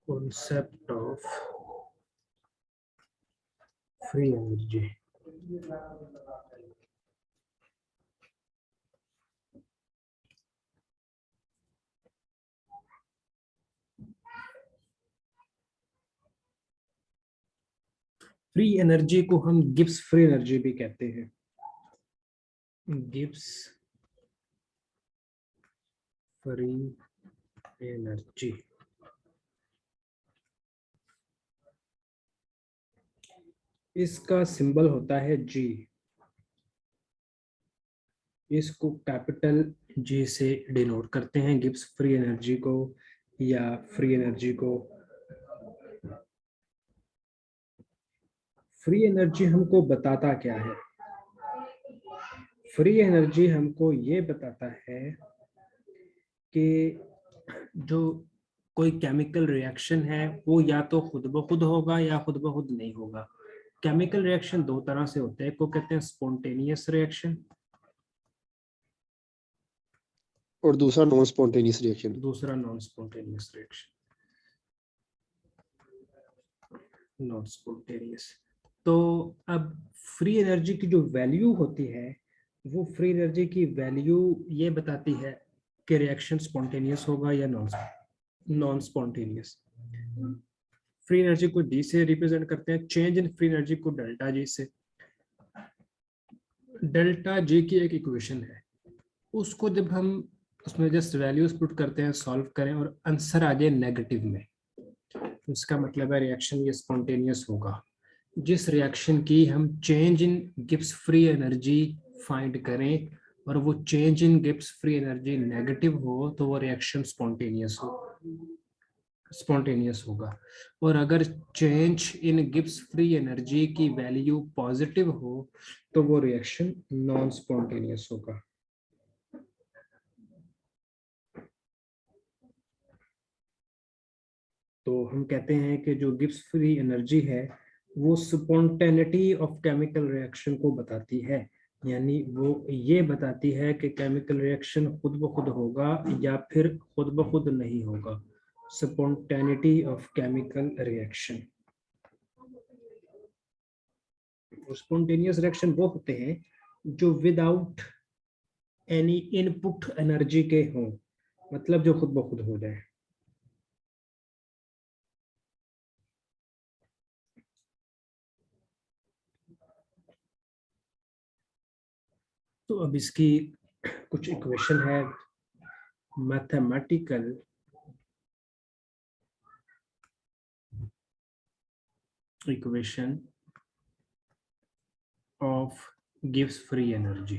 Concept of free energy. Free energy को हम Gibbs free energy भी कहते हैं। गिब्स फ्री एनर्जी, इसका सिंबल होता है जी। इसको कैपिटल जी से डिनोट करते हैं, गिब्स फ्री एनर्जी को या फ्री एनर्जी को। फ्री एनर्जी हमको बताता क्या है? फ्री एनर्जी हमको ये बताता है कि जो कोई केमिकल रिएक्शन है वो या तो खुद ब खुद होगा या खुद ब खुद नहीं होगा। केमिकल रिएक्शन दो तरह से होते हैं, को कहते हैं स्पॉन्टेनियस रिएक्शन, और दूसरा नॉन स्पॉन्टेनियस रिएक्शन। दूसरा non spontaneous reaction, non spontaneous. तो अब फ्री एनर्जी की जो वैल्यू होती है, वो फ्री एनर्जी की वैल्यू ये बताती है कि रिएक्शन स्पॉन्टेनियस होगा या नॉन स्पॉन्टेनियस। फ्री एनर्जी को डी से रिप्रेजेंट करते हैं, चेंज इन फ्री एनर्जी को डेल्टा जी से। डेल्टा जी की एक इक्वेशन है, उसको जब हम उसमें जस्ट वैल्यूज पुट करते हैं, सॉल्व करें और आंसर आ जाए नेगेटिव में, इसका मतलब है रिएक्शन ये स्पॉन्टेनियस होगा। जिस रिएक्शन की हम change in Gibbs free energy find करें और वो change in Gibbs free energy negative हो तो वो रिएक्शन स्पॉन्टेनियस होगा। और अगर change in Gibbs free energy की वैल्यू पॉजिटिव हो तो वो रिएक्शन नॉन स्पॉन्टेनियस होगा। तो हम कहते हैं कि जो गिब्स फ्री एनर्जी है वो स्पॉन्टेनिटी ऑफ केमिकल रिएक्शन को बताती है, यानी वो ये बताती है कि केमिकल रिएक्शन खुद ब खुद होगा या फिर खुद ब खुद नहीं होगा। Spontaneity of chemical reaction. Spontaneous reaction वो होते हैं जो विदाउट एनी इनपुट एनर्जी के हों, मतलब जो खुद ब खुद हो जाए। तो अब इसकी कुछ इक्वेशन है, mathematical equation of Gibbs free energy.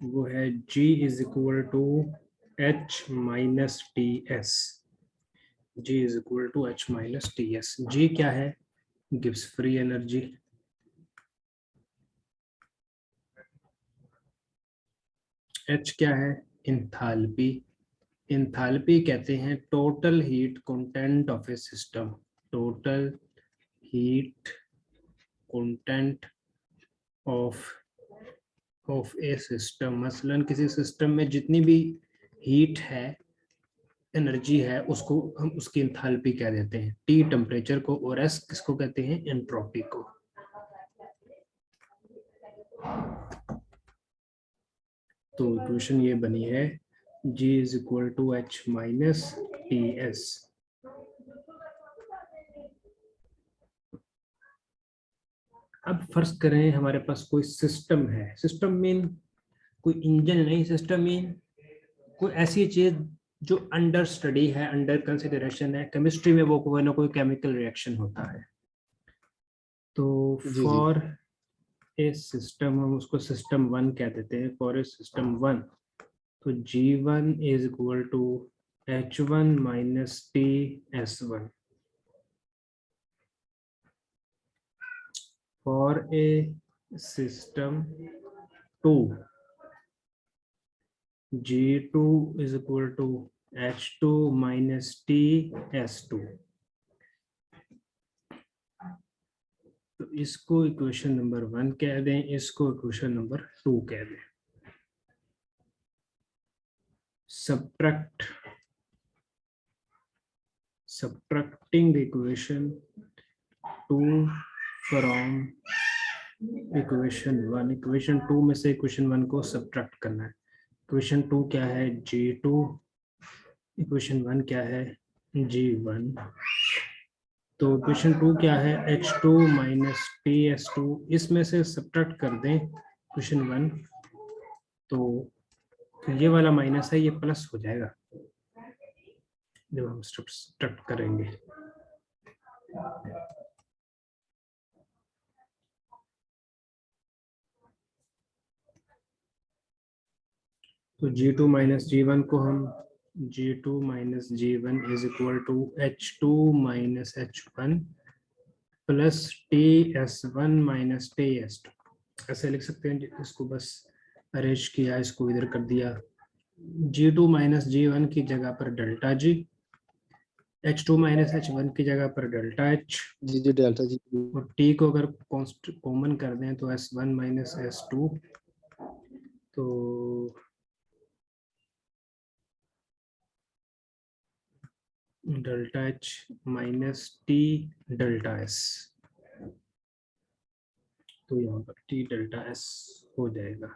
वो है G is equal to H minus T S. G is equal to H minus T S. G क्या है? Gibbs free energy. H क्या है? इंथैल्पी। इंथैल्पी कहते हैं total heat content of A system. Total heat content of A system, मसलन किसी system में जितनी भी हीट है, एनर्जी है, उसको हम उसकी इंथैल्पी कह देते हैं। टी टेम्परेचर को, और एस किसको कहते हैं? एंट्रोपी को। तो इक्वेशन ये बनी है G is equal to H minus T S. अब फर्ज करें हमारे पास कोई सिस्टम है। सिस्टम मीन कोई इंजन नहीं, सिस्टम मीन कोई ऐसी चीज जो अंडर स्टडी है, अंडर कंसिडरेशन है। केमिस्ट्री में वो कोई ना कोई केमिकल रिएक्शन होता है। तो फॉर ए सिस्टम, हम उसको सिस्टम 1 कह देते हैं। फॉर ए सिस्टम 1, तो G1 is equal to H1 minus T S1। For a system 2, G2 is equal to H2 minus T S2। तो इसको इक्वेशन नंबर 1 कह दें, इसको इक्वेशन नंबर 2 कह दें। subtracting equation 2 from equation 1, equation 2 में से इक्वेशन 1 को सब्ट्रैक्ट करना है। इक्वेशन 2 क्या है, G2, इक्वेशन 1 क्या है, G1। तो इक्वेशन 2 क्या है, H2 माइनस TS2, इसमें से सब्ट्रैक्ट कर दें इक्वेशन 1, तो ये वाला माइनस है, ये प्लस हो जाएगा जब हम सब्ट्रैक्ट करेंगे। तो G2 माइनस G1 को हम G2 minus G1 is equal to H2 minus H1 plus TS1 minus TS2 ऐसे लिख सकते हैं। इसको बस अरेंज किया, इसको इधर कर दिया। G2 माइनस G1 की जगह पर delta G, H2 minus H1 की जगह पर डेल्टा H, जी जी डेल्टा जी। और T को अगर कॉमन कर दें तो S1 माइनस S2, तो delta H minus T delta S, तो यहाँ पर T डेल्टा S हो जाएगा।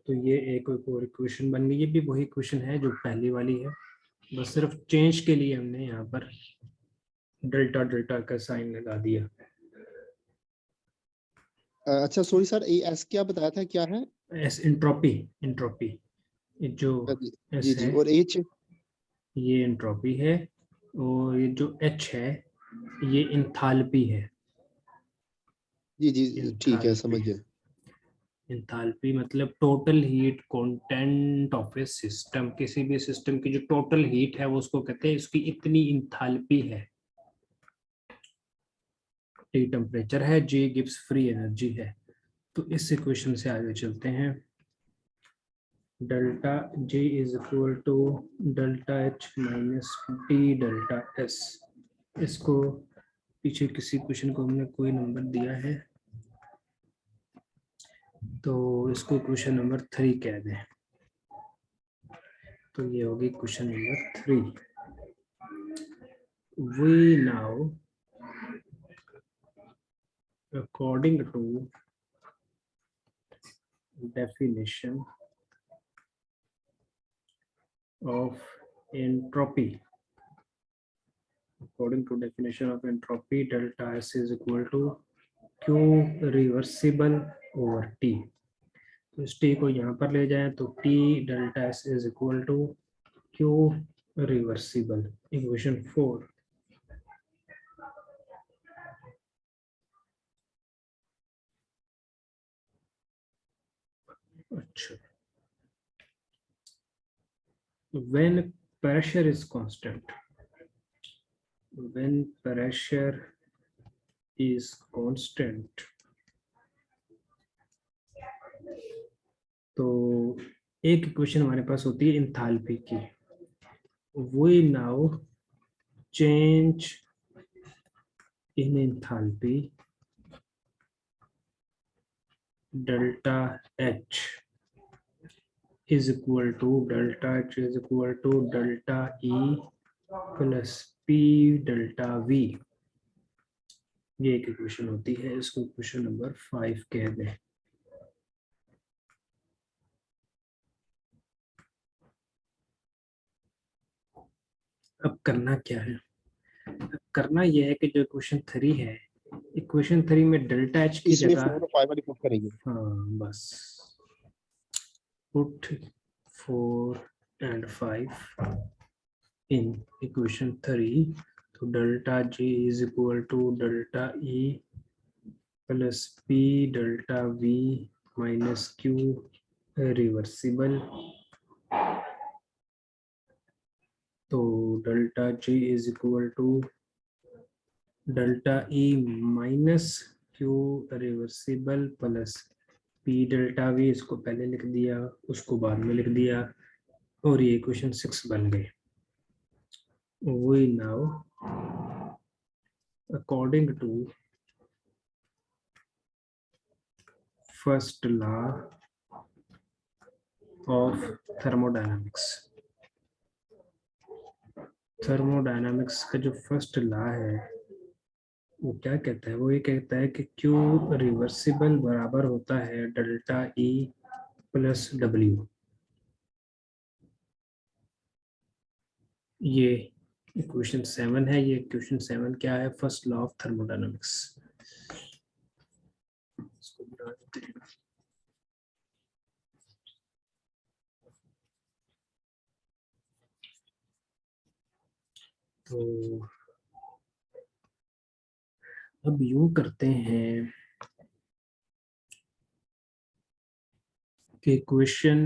तो ये एक और इक्वेशन बन गई। ये भी वही इक्वेशन है जो पहली वाली है, बस सिर्फ चेंज के लिए हमने यहाँ पर डेल्टा डेल्टा का साइन लगा दिया। अच्छा सॉरी सर, ये एस क्या बताया था, क्या है? एस एंट्रोपी, एंट्रोपी जो एस जी जी, है और एच? ये एंट्रोपी है, और ये जो एच है ये इंथाल्पी है। जी जी ठीक है, समझ गया। इंथाल्पी मतलब total heat content of A system. किसी भी सिस्टम की जो टोटल हीट है वो उसको कहते हैं इसकी इतनी इंथाल्पी है। T टेम्परेचर है, G गिब्स फ्री एनर्जी है। तो इस इक्वेशन से आगे चलते हैं। Delta G is equal to delta H minus T delta S। इसको पीछे किसी क्वेश्चन को हमने कोई नंबर दिया है, तो इसको क्वेश्चन नंबर 3 कह दें। तो ये होगी question number 3। We now, according to definition of entropy, according to definition of entropy, delta S is equal to Q reversible over T। तो इस T को यहाँ पर ले जाएं तो T delta S is equal to Q reversible, equation 4। अच्छा, when pressure is constant, when pressure is constant, तो एक इक्वेशन हमारे पास होती है इंथाल्पी की। We now change in enthalpy delta H is equal to delta H is equal to delta E plus P delta V। ये एक equation होती है, इसको इक्वेशन नंबर 5 कह दें। अब करना क्या है, करना यह है कि जो इक्वेशन 3 है, इक्वेशन 3 में डेल्टा H की इसमें जगह 4 और 5 वाली पुट करेंगे। हाँ बस पुट 4 and 5 in equation 3, तो delta G is equal to delta E plus P delta V minus Q reversible. तो delta G is equal to delta E minus Q reversible plus P delta V, इसको पहले लिख दिया उसको बाद में लिख दिया, और ये इक्वेशन 6 बन गए। We now according to first law of thermodynamics। Thermodynamics का जो फर्स्ट लॉ है वो क्या कहता है, वो ये कहता है कि क्यू रिवर्सिबल बराबर होता है डेल्टा ई प्लस डब्ल्यू। ये क्वेश्चन 7 है। ये क्वेश्चन 7 क्या है, फर्स्ट लॉ ऑफ थर्मोडायनामिक्स। इसको बना देते हैं। तो अब यूं करते हैं कि क्वेश्चन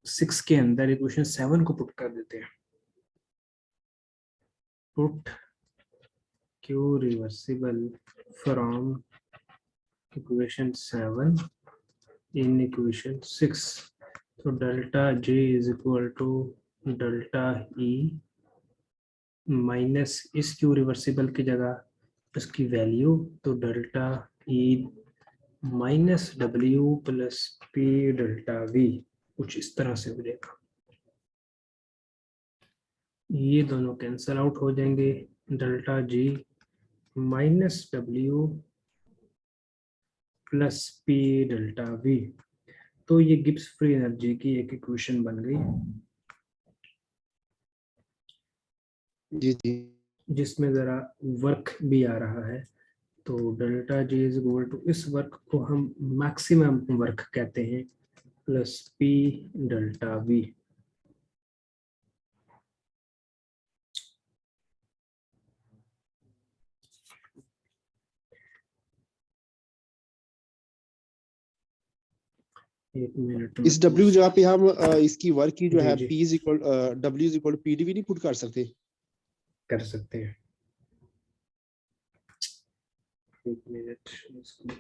6 के अंदर इक्वेशन 7 को पुट कर देते हैं। Put Q reversible from equation 7 in equation 6। तो delta J is equal to delta E minus इस क्यू रिवर्सिबल की जगह उसकी वैल्यू, तो delta E minus W plus P delta V, कुछ इस तरह से हो जाएगा। ये दोनों कैंसल आउट हो जाएंगे। Delta G minus W plus P delta we. तो ये गिब्स फ्री एनर्जी की एक इक्वेशन बन गई, जी जी जिसमें जरा वर्क भी आ रहा है। तो delta G is equal to, इस वर्क को हम मैक्सिमम वर्क कहते हैं, प्लस पी डेल्टा वी। एक मिनट में इस W जहाँ पे हम इसकी वर्क की जो जी है जी P is equal W is equal PdV नहीं पुट कर सकते? कर सकते हैं। एक मिनट इसको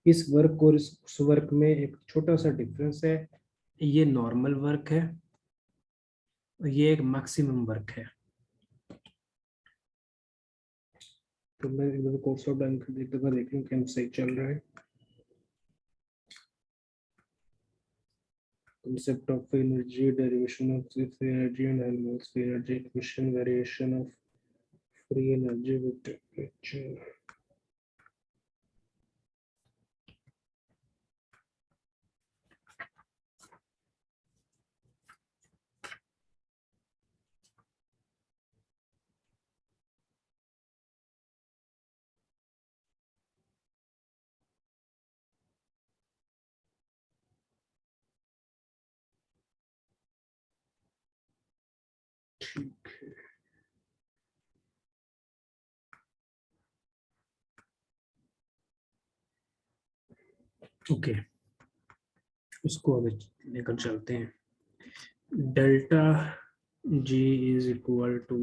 इस वर्क और इस वर्क में एक छोटा सा डिफरेंस है। ये नॉर्मल वर्क है और ये एक मैक्सिमम वर्क है। तो मैं एक दफा कोर्स ऑफ डाउन एक दफा देख लूं कि हम सही चल रहा है। Concept of energy, derivation of free energy and Helmholtz free energy equation, variation of free energy with temperature। ठीक है, ओके, इसको अभी लेकर चलते हैं। Delta G is equal to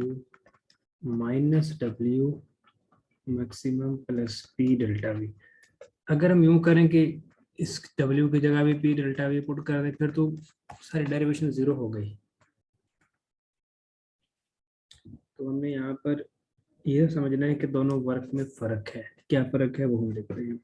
minus W maximum plus P delta V. अगर हम यूं करें कि इस डब्ल्यू की जगह भी पी डेल्टा वी पुट कर दें, फिर तो सारी डेरिवेशन जीरो हो गई। तो हमें यहाँ पर यह समझना है कि दोनों वर्क में फर्क है। क्या फर्क है वो हम देखते हैं।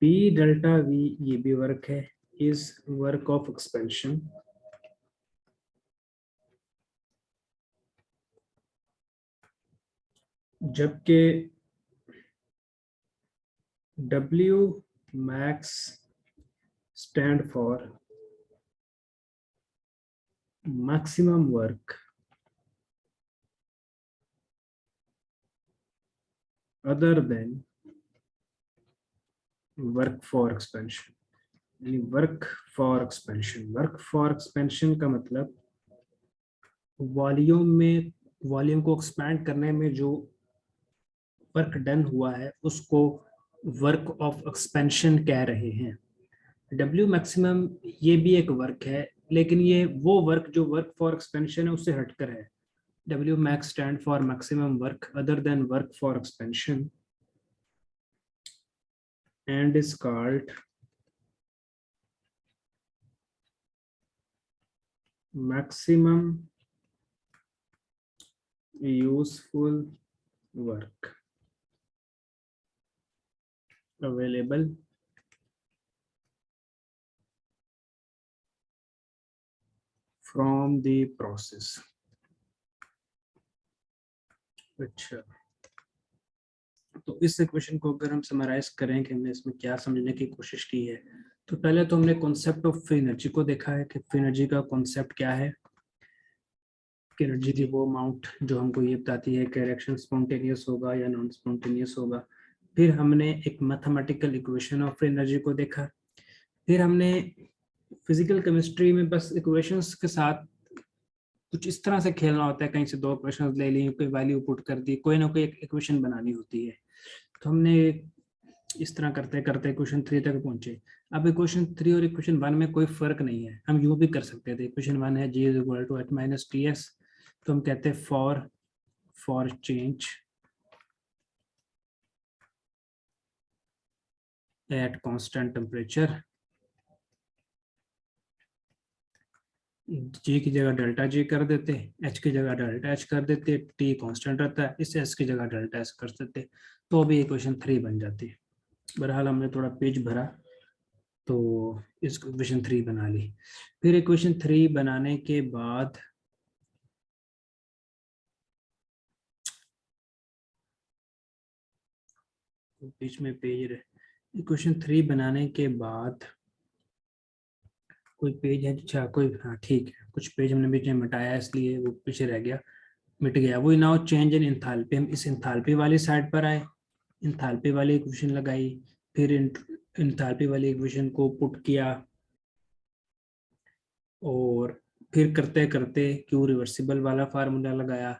पी डेल्टा वी ये भी वर्क है, इज वर्क ऑफ एक्सपेंशन। जबकि W max stand for maximum work other than work for expansion. यानी work for expansion, work for expansion का मतलब वॉल्यूम में, वॉल्यूम को एक्सपैंड करने में जो वर्क डन हुआ है उसको वर्क ऑफ एक्सपेंशन कह रहे हैं। W मैक्सिमम ये भी एक वर्क है, लेकिन ये वो वर्क जो वर्क फॉर एक्सपेंशन है उससे हटकर है. W max stand for maximum work other than work for expansion and is called maximum useful work available from the process. अच्छा, तो इस इक्वेशन को अगर हम समराइज करें कि हमने इसमें क्या समझने की कोशिश की है, तो पहले तो हमने कॉन्सेप्ट ऑफ फ्री एनर्जी को देखा है कि फ्री एनर्जी का कॉन्सेप्ट क्या है. कि एनर्जी की वो अमाउंट जो हमको ये बताती है कि रिएक्शन स्पॉन्टेनियस होगा या नॉन स्पॉन्टेनियस होगा. फिर हमने एक mathematical equation of free energy को देखा. फिर हमने फिजिकल केमिस्ट्री में बस इक्वेशंस के साथ कुछ इस तरह से खेलना होता है, कहीं से दो इक्वेशंस ले ली, कोई वैल्यू पुट कर दी, कोई ना कोई एक इक्वेशन बनानी होती है. तो हमने इस तरह करते करते इक्वेशन 3 तक पहुंचे. अब इक्वेशन 3 और इक्वेशन 1 में कोई फर्क नहीं है. हम यूं भी कर सकते थे. इक्वेशन 1 है g equal to h minus T S, तो हम कहते हैं for change at constant temperature, G की जगह डेल्टा जी कर देते, एच की जगह डेल्टा एच कर देते, टी कांस्टेंट रहता है, इस एस की जगह डेल्टा एस कर देते, तो भी इक्वेशन 3 बन जाती है. बहरहाल हमने थोड़ा पेज भरा तो इस इक्वेशन 3 बना ली. फिर इक्वेशन 3 बनाने के बाद बीच में पेज रहे. इक्वेशन 3 बनाने के बाद कोई पेज है, अच्छा कोई, हाँ ठीक है, कुछ पेज हमने बीच में मिटाया इसलिए वो पीछे रह गया, मिट गया. वो नाउ चेंज इन इंथाल्पी. हम इस इंथाल्पी वाली साइड पर आए, इंथाल्पी वाली इक्वेशन लगाई, फिर इंथाल्पी वाली इक्वेशन को पुट किया, और फिर करते करते क्यू रिवर्सिबल वाला फार्मूला लगाया,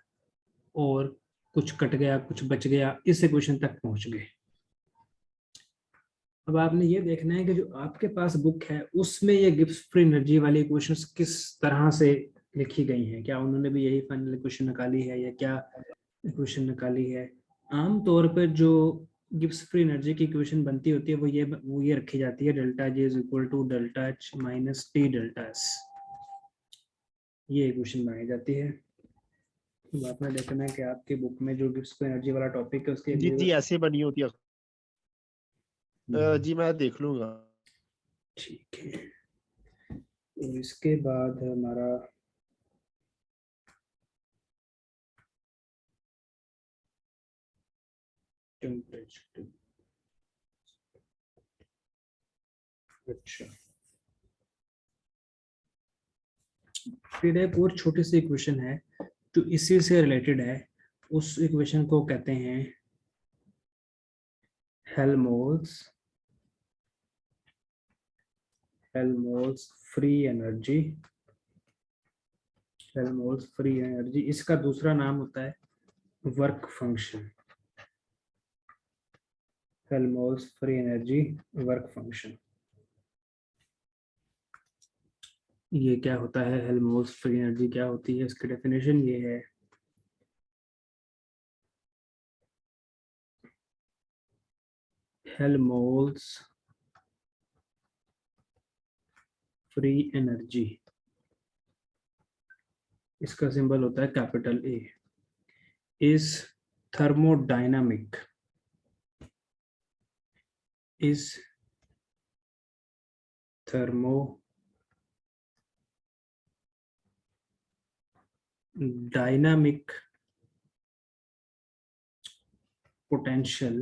और कुछ कट गया कुछ बच गया, इस इक्वेशन तक पहुंच गए. अब आपने ये देखना है कि जो आपके पास बुक है उसमें ये गिब्स फ्री एनर्जी वाली इक्वेशंस किस तरह से लिखी गई हैं. क्या उन्होंने भी यही फाइनल इक्वेशन निकाली है या क्या इक्वेशन निकाली है. आमतौर पर जो गिब्स फ्री एनर्जी की इक्वेशन बनती होती है वो ये रखी जाती है, delta G is equal to delta H minus T delta S. ये इक्वेशन बनाई जाती है. तो आपने देखना है कि आपकी बुक में जो गिब्स फ्री एनर्जी वाला टॉपिक है उसके जी ऐसे बनी होती है. जी मैं देख लूंगा. ठीक है. तो इसके बाद हमारा टेम्परेचर. अच्छा, फिर एक और छोटी सी इक्वेशन है जो इसी से रिलेटेड है. उस इक्वेशन को कहते हैं Helmholtz Helmholtz free energy. Helmholtz free energy, इसका दूसरा नाम होता है work function. Helmholtz free energy work function. ये क्या होता है, हेल्महोल्ट्ज फ्री एनर्जी क्या होती है, इसकी डेफिनेशन ये है. हेल्महोल्ट्ज फ्री एनर्जी, इसका सिंबल होता है capital A, is thermodynamic, is thermodynamic potential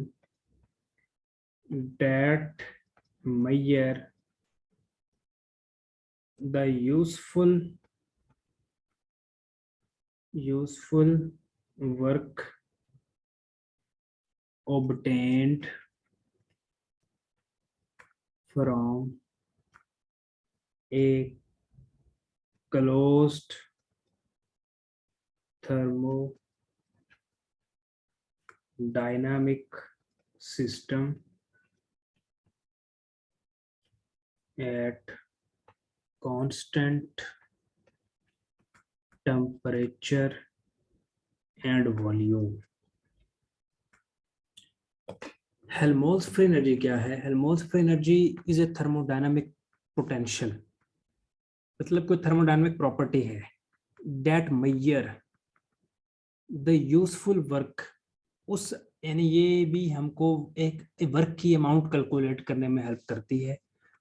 that measure the useful work obtained from a closed thermodynamic system at constant temperature and volume. Helmholtz free energy क्या है? Helmholtz free energy is a thermodynamic potential, मतलब कोई thermodynamic property है that measure the useful work, उस यानी ये भी हमको एक वर्क की अमाउंट कैलकुलेट करने में हेल्प करती है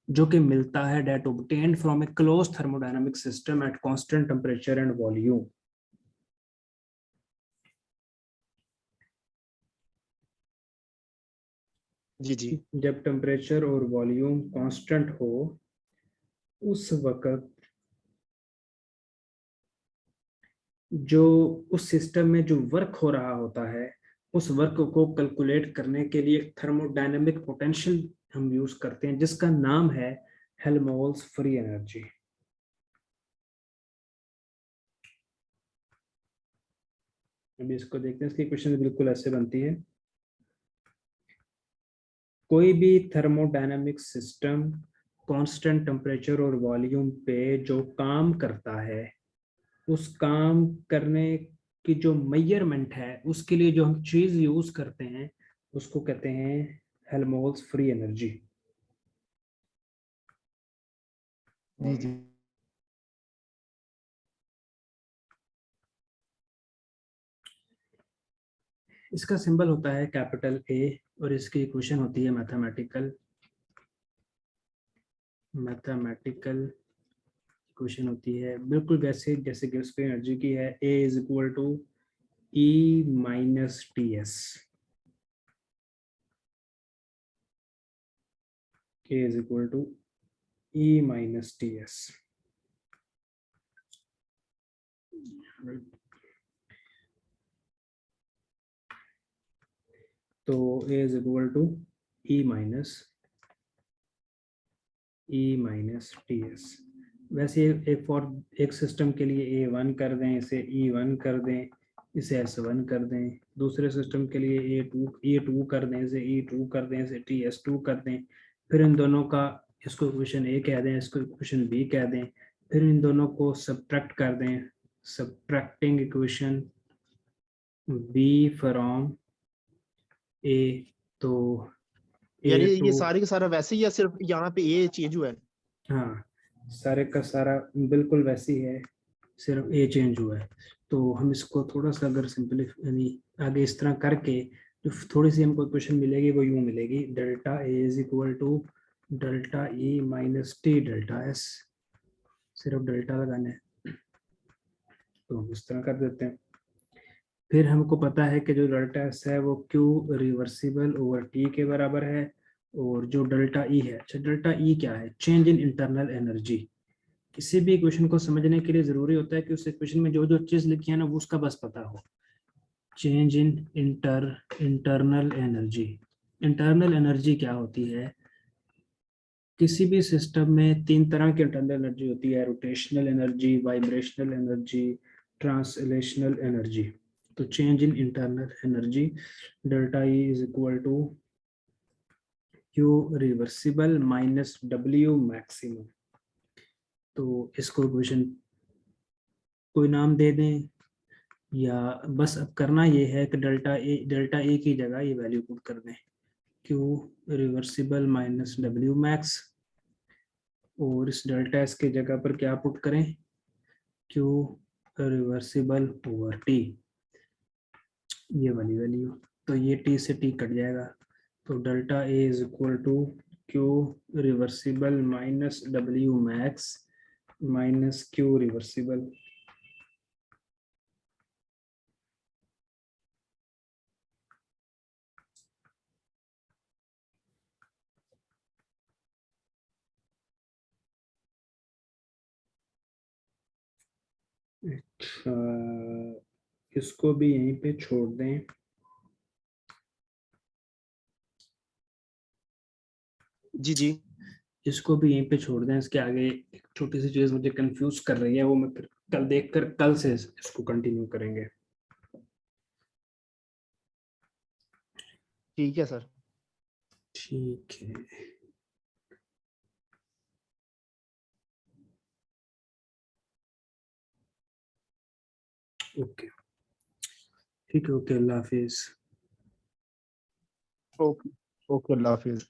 जो कि मिलता है that obtained from a close thermodynamic system at constant temperature and volume. जी जी जब टेम्परेचर और वॉल्यूम कांस्टेंट हो उस वक्त जो उस सिस्टम में जो वर्क हो रहा होता है उस वर्क को कैलकुलेट करने के लिए थर्मोडायनामिक पोटेंशियल हम यूज करते हैं जिसका नाम है हेल्महोल्ट्ज फ्री एनर्जी। अभी इसको देखते हैं, इसकी क्वेश्चन बिल्कुल ऐसे बनती है। कोई भी थर्मोडायनामिक सिस्टम कांस्टेंट टेम्परेचर और वॉल्यूम पे जो काम करता है उस काम करने की जो मेजरमेंट है उसके लिए जो हम चीज यूज करते हैं उसको कहते हैं हेल्महोल्ट्ज फ्री एनर्जी। जी जी इसका सिंबल होता है कैपिटल ए और इसकी इक्वेशन होती है मैथमेटिकल इक्वेशन होती है बिल्कुल वैसे जैसे गिब्स फ्री एनर्जी की है। A is equal to E minus T S. A is equal to E minus T S. तो A is equal to E minus T S. वैसे एक फॉर एक सिस्टम के लिए ए वन कर दें, इसे ई वन कर दें, इसे एस वन कर दें। दूसरे सिस्टम के लिए ए टू कर दें, इसे ई टू कर दें, इसे टी एस टू कर दें। फिर इन दोनों का इसको इक्वेशन ए कह दें, इसको इक्वेशन बी कह दें। फिर इन दोनों को सब्ट्रैक्ट कर दें, सब्ट्रैक्टिंग इक्वेशन बी फ्रॉम ए। तो ए यानी टू, ये सारे का सारा वैसे ही या सिर्फ यहाँ पे ये चेंज हुआ है? हाँ सारे का सारा बिल्कुल वैसी है, सिर्फ ए चेंज हुआ है। तो हम इसको थोड़ा सा अगर सिंपलीफाई यानी आगे इस तरह करके जो थोड़ी सी हमको इक्वेशन मिलेगी वो यूं मिलेगी, delta A is equal to delta E minus T delta S. सिर्फ डेल्टा लगाना है तो हम इस तरह कर देते हैं। फिर हमको पता है कि जो डेल्टा एस है वो क्यू रिवर्सिबल ओवर टी के बराबर है। और जो डेल्टा ई है, अच्छा डेल्टा ई क्या है? Change in internal energy. किसी भी इक्वेशन को समझने के लिए जरूरी होता है कि उस इक्वेशन में जो जो चीज लिखी है ना वो उसका बस पता हो। Change in internal energy. Internal energy क्या होती है? किसी भी सिस्टम में तीन तरह की इंटरनल एनर्जी होती है, rotational energy, vibrational energy, translational energy. तो change in internal energy delta E is equal to Q reversible minus W maximum. तो इसको इक्वेशन कोई नाम दे दें या बस अब करना ये है कि डेल्टा ए की जगह ये वैल्यू पुट कर दें, Q reversible minus W max. और इस डेल्टा एस की जगह पर क्या पुट करें? क्यू रिवर्सिबल ओवर टी, ये वाली वैल्यू। तो ये टी से टी कट जाएगा। तो delta A is equal to Q reversible minus W max minus Q reversible. इसको भी यहीं पे छोड़ दें। जी जी इसको भी यहीं पे छोड़ दें। इसके आगे एक छोटी सी चीज मुझे कंफ्यूज कर रही है, वो मैं फिर कल देखकर कल से इसको कंटिन्यू करेंगे। ठीक है सर। ठीक है। ओके ठीक है, ओके, अल्लाह हाफिज। ओके ओके, अल्लाह हाफिज।